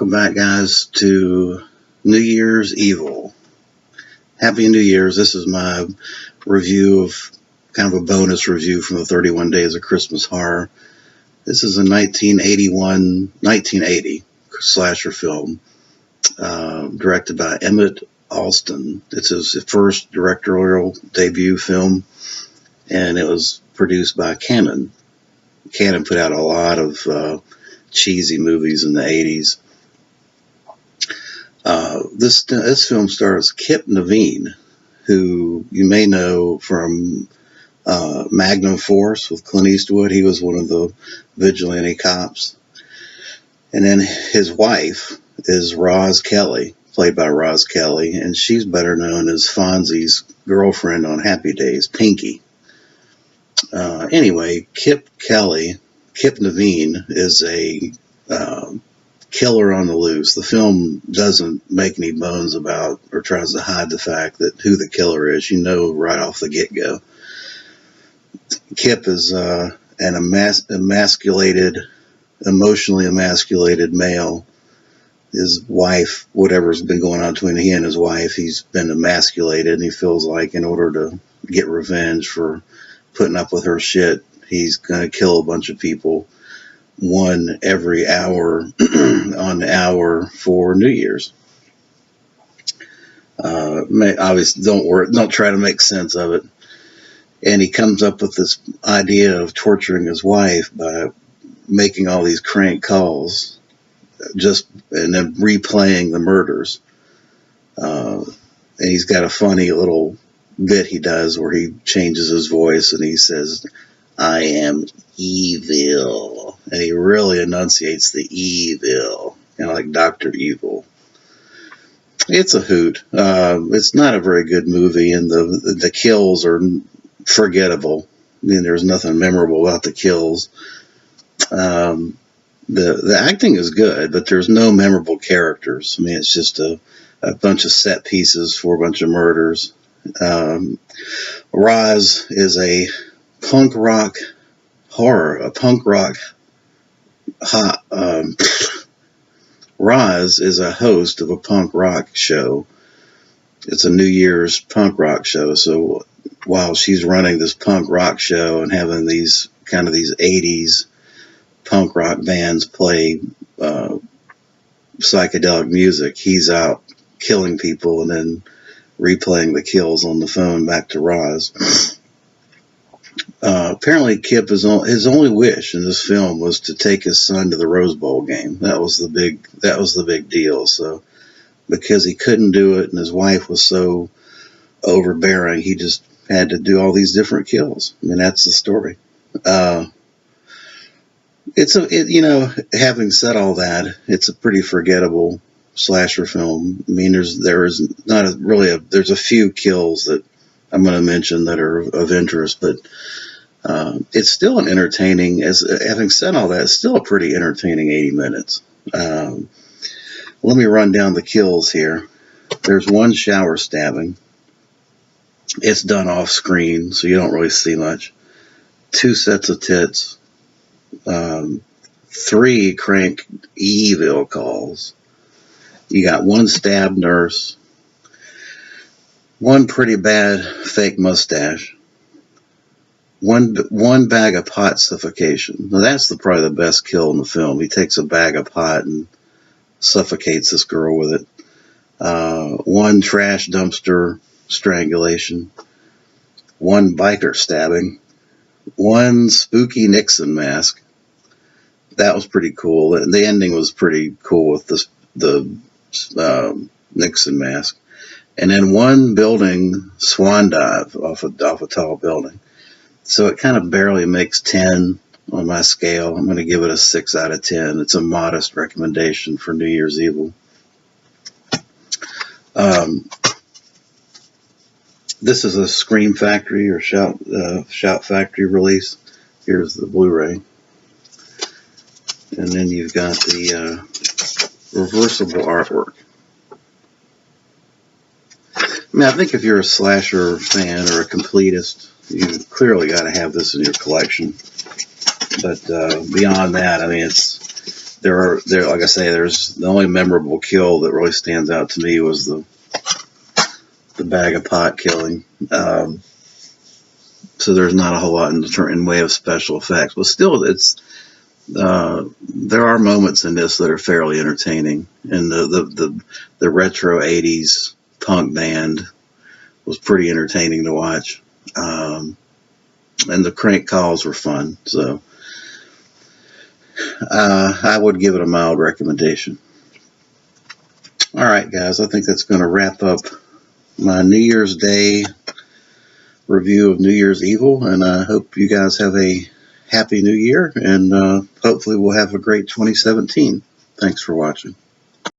Welcome back, guys, to New Year's Evil. Happy New Year's. This is my review of kind of a bonus review from the 31 Days of Christmas Horror. This is a 1980 slasher film directed by Emmett Alston. It's his first directorial debut film, and it was produced by Cannon. Cannon put out a lot of cheesy movies in the 80s. This film stars Kip Naveen, who you may know from Magnum Force with Clint Eastwood. He was one of the vigilante cops. And then his wife is Roz Kelly, played by Roz Kelly, and she's better known as Fonzie's girlfriend on Happy Days, Pinky. Anyway, Kip Naveen is a killer on the loose. The film doesn't make any bones about or tries to hide the fact that who the killer is. You know right off the get-go. Kip is an emotionally emasculated male. His wife, whatever's been going on between he and his wife, he's been emasculated, and he feels like in order to get revenge for putting up with her shit, he's going to kill a bunch of people, one every hour on the hour for New Year's. Obviously, don't try to make sense of it. And he comes up with this idea of torturing his wife by making all these crank calls, and then replaying the murders. And he's got a funny little bit he does where he changes his voice and he says, "I am evil," and he really enunciates the evil, like Dr. Evil. It's a hoot. It's not a very good movie, and the kills are forgettable. I mean, there's nothing memorable about the kills. The acting is good, but there's no memorable characters. I mean, it's just a bunch of set pieces for a bunch of murders. Roz is a punk rock horror, Roz is a host of a punk rock show. It's a New Year's punk rock show. So while she's running this punk rock show and having these 80s punk rock bands play psychedelic music, he's out killing people and then replaying the kills on the phone back to Roz. Apparently Kip his only wish in this film was to take his son to the Rose Bowl game. That was the big deal. So because he couldn't do it and his wife was so overbearing, he just had to do all these different kills. I mean, that's the story. Having said all that, it's a pretty forgettable slasher film. I mean, there's a few kills that I'm going to mention that are of interest, but it's still an entertaining. Having said all that, it's still a pretty entertaining 80 minutes. Let me run down the kills here. There's one shower stabbing. It's done off screen, so you don't really see much. 2 sets of tits. 3 crank evil calls. You got 1 stabbed nurse. 1 pretty bad fake mustache. One bag of pot suffocation. Now that's probably the best kill in the film. He takes a bag of pot and suffocates this girl with it. 1 trash dumpster strangulation. 1 biker stabbing. 1 spooky Nixon mask. That was pretty cool. And the ending was pretty cool with the Nixon mask. And then 1 building swan dive off a tall building. So it kind of barely makes 10 on my scale. I'm going to give it a 6 out of 10. It's a modest recommendation for New Year's Evil. This is a Scream Factory or Shout Factory release. Here's the Blu Ray. And then you've got the reversible artwork. I mean, I think if you're a slasher fan or a completist, you clearly got to have this in your collection. But beyond that, I mean, it's like I say, there's the only memorable kill that really stands out to me was the bag of pot killing. So there's not a whole lot in way of special effects, but still, there are moments in this that are fairly entertaining. And the retro '80s punk band was pretty entertaining to watch, and the crank calls were fun. So I would give it a mild recommendation. All right, guys, I think that's going to wrap up my New Year's Day review of New Year's Evil, and I hope you guys have a happy new year, and hopefully we'll have a great 2017. Thanks for watching.